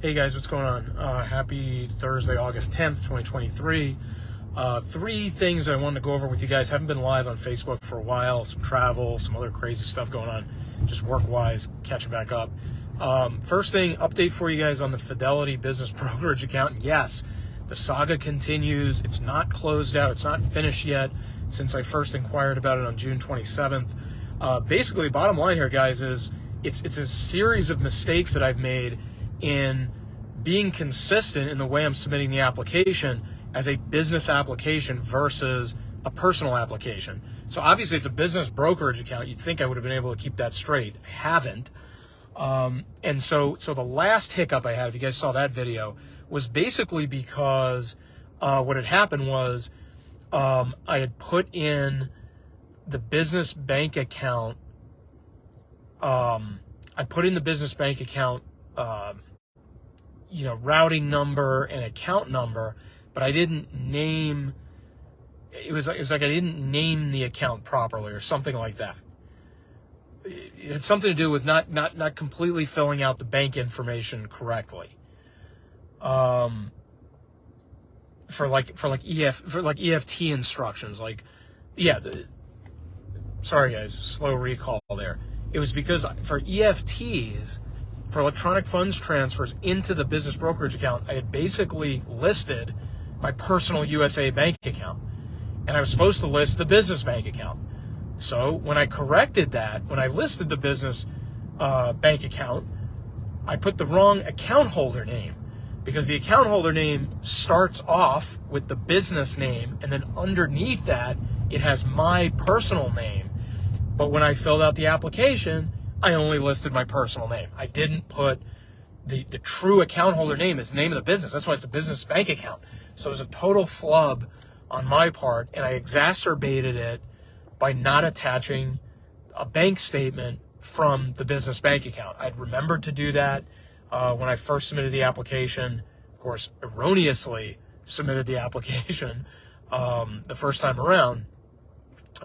Hey guys, what's going on? Happy Thursday, August 10th, 2023. Three things I wanted to go over with you guys. Haven't been live on Facebook for a while. Some travel, some other crazy stuff going on, just work-wise, catching back up. First thing, update for you guys on the Fidelity business brokerage account. Yes, the saga continues. It's not closed out. It's not finished yet since I first inquired about it on June 27th. Basically, bottom line here, guys, is it's a series of mistakes that I've made in being consistent in the way I'm submitting the application as a business application versus a personal application. So obviously it's a business brokerage account. You'd think I would have been able to keep that straight. I haven't. And so the last hiccup I had, if you guys saw that video, was basically because what had happened was I had put in the business bank account. I put in the business bank account routing number and account number, but I didn't name, it was like I didn't name the account properly or something like that. It had something to do with not completely filling out the bank information correctly. For EFT instructions, sorry guys, slow recall there. It was because for EFTs, for electronic funds transfers into the business brokerage account, I had basically listed my personal USA bank account, and I was supposed to list the business bank account. So when I corrected that, when I listed the business bank account, I put the wrong account holder name, because the account holder name starts off with the business name, and then underneath that, it has my personal name. But when I filled out the application, I only listed my personal name. I didn't put the true account holder name as the name of the business. That's why it's a business bank account. So it was a total flub on my part, and I exacerbated it by not attaching a bank statement from the business bank account. I'd remembered to do that when I first submitted the application. Of course, erroneously submitted the application the first time around.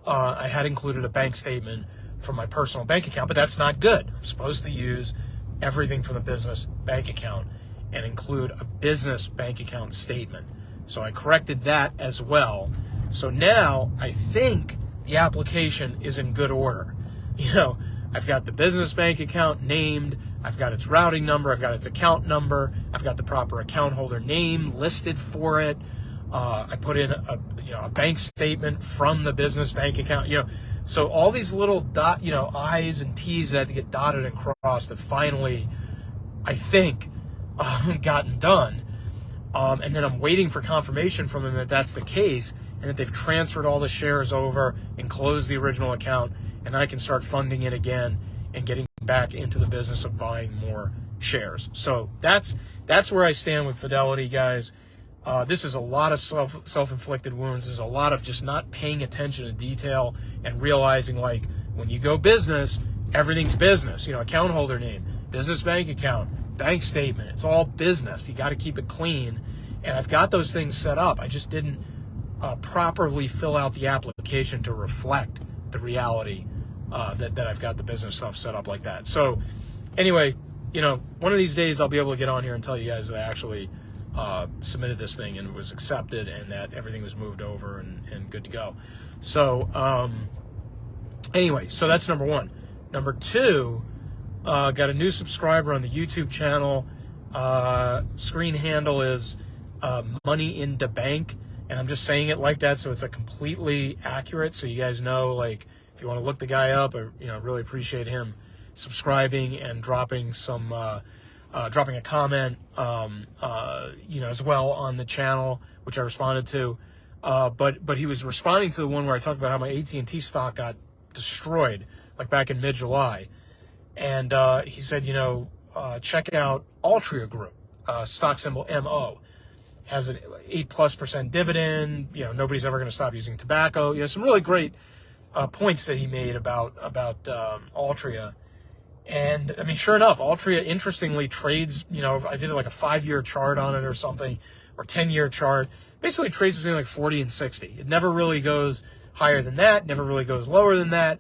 I had included a bank statement from my personal bank account, but that's not good. I'm supposed to use everything from the business bank account and include a business bank account statement. So I corrected that as well. So now I think the application is in good order. I've got the business bank account named, I've got its routing number, I've got its account number, I've got the proper account holder name listed for it. I put in a bank statement from the business bank account, So all these little I's and T's that had to get dotted and crossed have finally, I think, gotten done. And then I'm waiting for confirmation from them that that's the case and that they've transferred all the shares over and closed the original account, and I can start funding it again and getting back into the business of buying more shares. So that's where I stand with Fidelity, guys. This is a lot of self-inflicted wounds. There's a lot of just not paying attention to detail and realizing, like, when you go business, everything's business. Account holder name, business bank account, bank statement. It's all business. You got to keep it clean. And I've got those things set up. I just didn't properly fill out the application to reflect the reality that I've got the business stuff set up like that. So anyway, one of these days I'll be able to get on here and tell you guys that I actually submitted this thing and it was accepted and that everything was moved over and good to go. So anyway, so that's number one. Number two, got a new subscriber on the YouTube channel. Screen handle is Money in the Bank, and I'm just saying it like that so it's completely accurate, so you guys know, like, if you want to look the guy up, I really appreciate him subscribing and dropping some dropping a comment, as well on the channel, which I responded to. But he was responding to the one where I talked about how my AT&T stock got destroyed, like back in mid-July. And he said, check out Altria Group, stock symbol MO. Has an 8+% dividend. Nobody's ever going to stop using tobacco. Some really great points that he made about Altria. And I mean, sure enough, Altria interestingly trades, I did like a 5-year chart on it or something, or 10-year chart, basically trades between like 40 and 60. It never really goes higher than that, never really goes lower than that.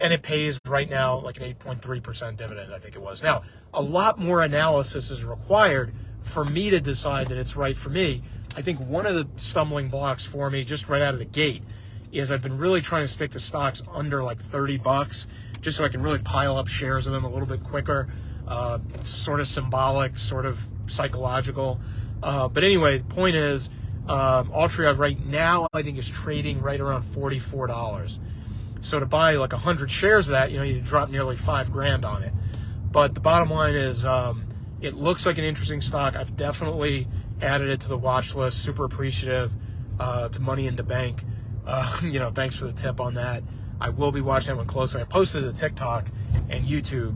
And it pays right now like an 8.3% dividend, I think it was. Now, a lot more analysis is required for me to decide that it's right for me. I think one of the stumbling blocks for me just right out of the gate is I've been really trying to stick to stocks under like $30, just so I can really pile up shares of them a little bit quicker. Sort of symbolic, sort of psychological. But anyway, the point is, Altria right now I think is trading right around $44. So to buy like 100 shares of that, you drop nearly $5,000 on it. But the bottom line is, it looks like an interesting stock. I've definitely added it to the watch list. Super appreciative to Money in the Bank. Thanks for the tip on that. I will be watching that one closely. I posted it to TikTok and YouTube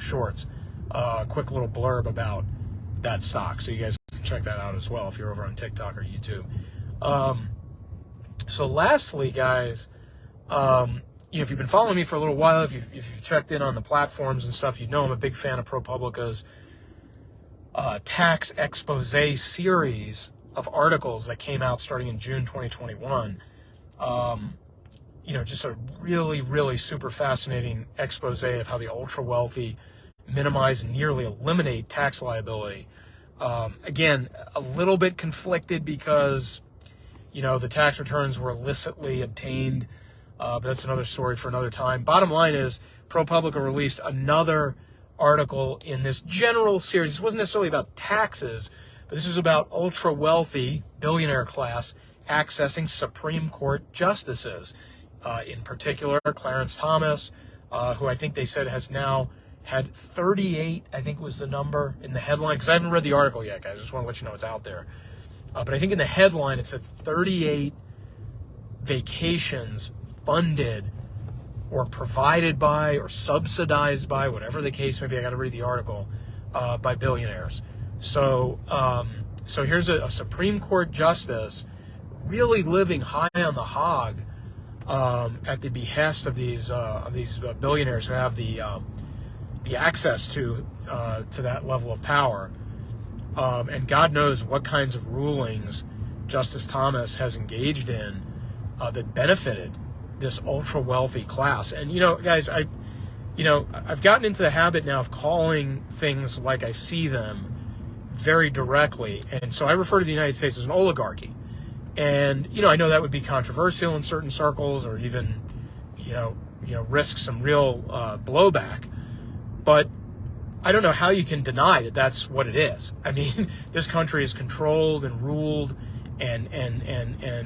Shorts, a quick little blurb about that stock, so you guys can check that out as well if you're over on TikTok or YouTube. So lastly, guys, if you've been following me for a little while, if you've checked in on the platforms and stuff, you know I'm a big fan of ProPublica's tax expose series of articles that came out starting in June 2021. Just a really, really super fascinating expose of how the ultra wealthy minimize and nearly eliminate tax liability. Again, a little bit conflicted because, the tax returns were illicitly obtained. But that's another story for another time. Bottom line is, ProPublica released another article in this general series. This wasn't necessarily about taxes, but this is about ultra wealthy billionaire class accessing Supreme Court justices. In particular, Clarence Thomas, who I think they said has now had 38, I think was the number in the headline, because I haven't read the article yet, guys. I just want to let you know it's out there. But I think in the headline it said 38 vacations funded or provided by or subsidized by, whatever the case may be, I got to read the article, by billionaires. So here's a Supreme Court justice really living high on the hog at the behest of these billionaires who have the access to that level of power, and God knows what kinds of rulings Justice Thomas has engaged in that benefited this ultra wealthy class. And guys, I've gotten into the habit now of calling things like I see them very directly, and so I refer to the United States as an oligarchy. And I know that would be controversial in certain circles, or even risk some real blowback. But I don't know how you can deny that that's what it is. I mean, this country is controlled and ruled and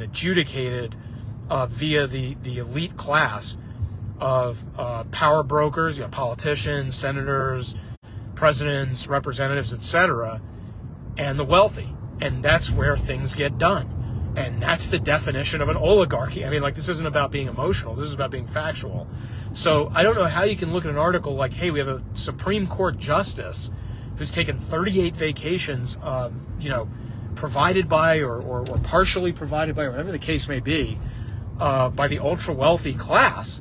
adjudicated via the elite class of power brokers, politicians, senators, presidents, representatives, etc., and the wealthy. And that's where things get done. And that's the definition of an oligarchy. I mean, this isn't about being emotional. This is about being factual. So I don't know how you can look at an article like, hey, we have a Supreme Court justice who's taken 38 vacations, provided by or partially provided by, or whatever the case may be, by the ultra-wealthy class.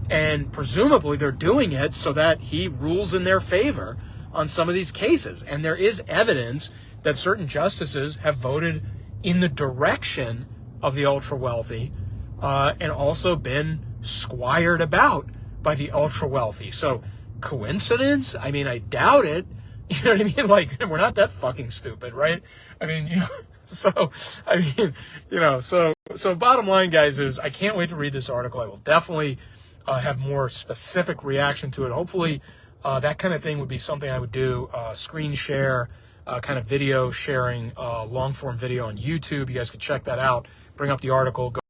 And presumably they're doing it so that he rules in their favor on some of these cases. And there is evidence that certain justices have voted in the direction of the ultra-wealthy, and also been squired about by the ultra-wealthy. So, coincidence? I mean, I doubt it. You know what I mean? We're not that fucking stupid, right? I mean, so bottom line, guys, is I can't wait to read this article. I will definitely have more specific reaction to it. Hopefully, that kind of thing would be something I would do, screen share, kind of video sharing, long form video on YouTube. You guys could check that out, bring up the article, go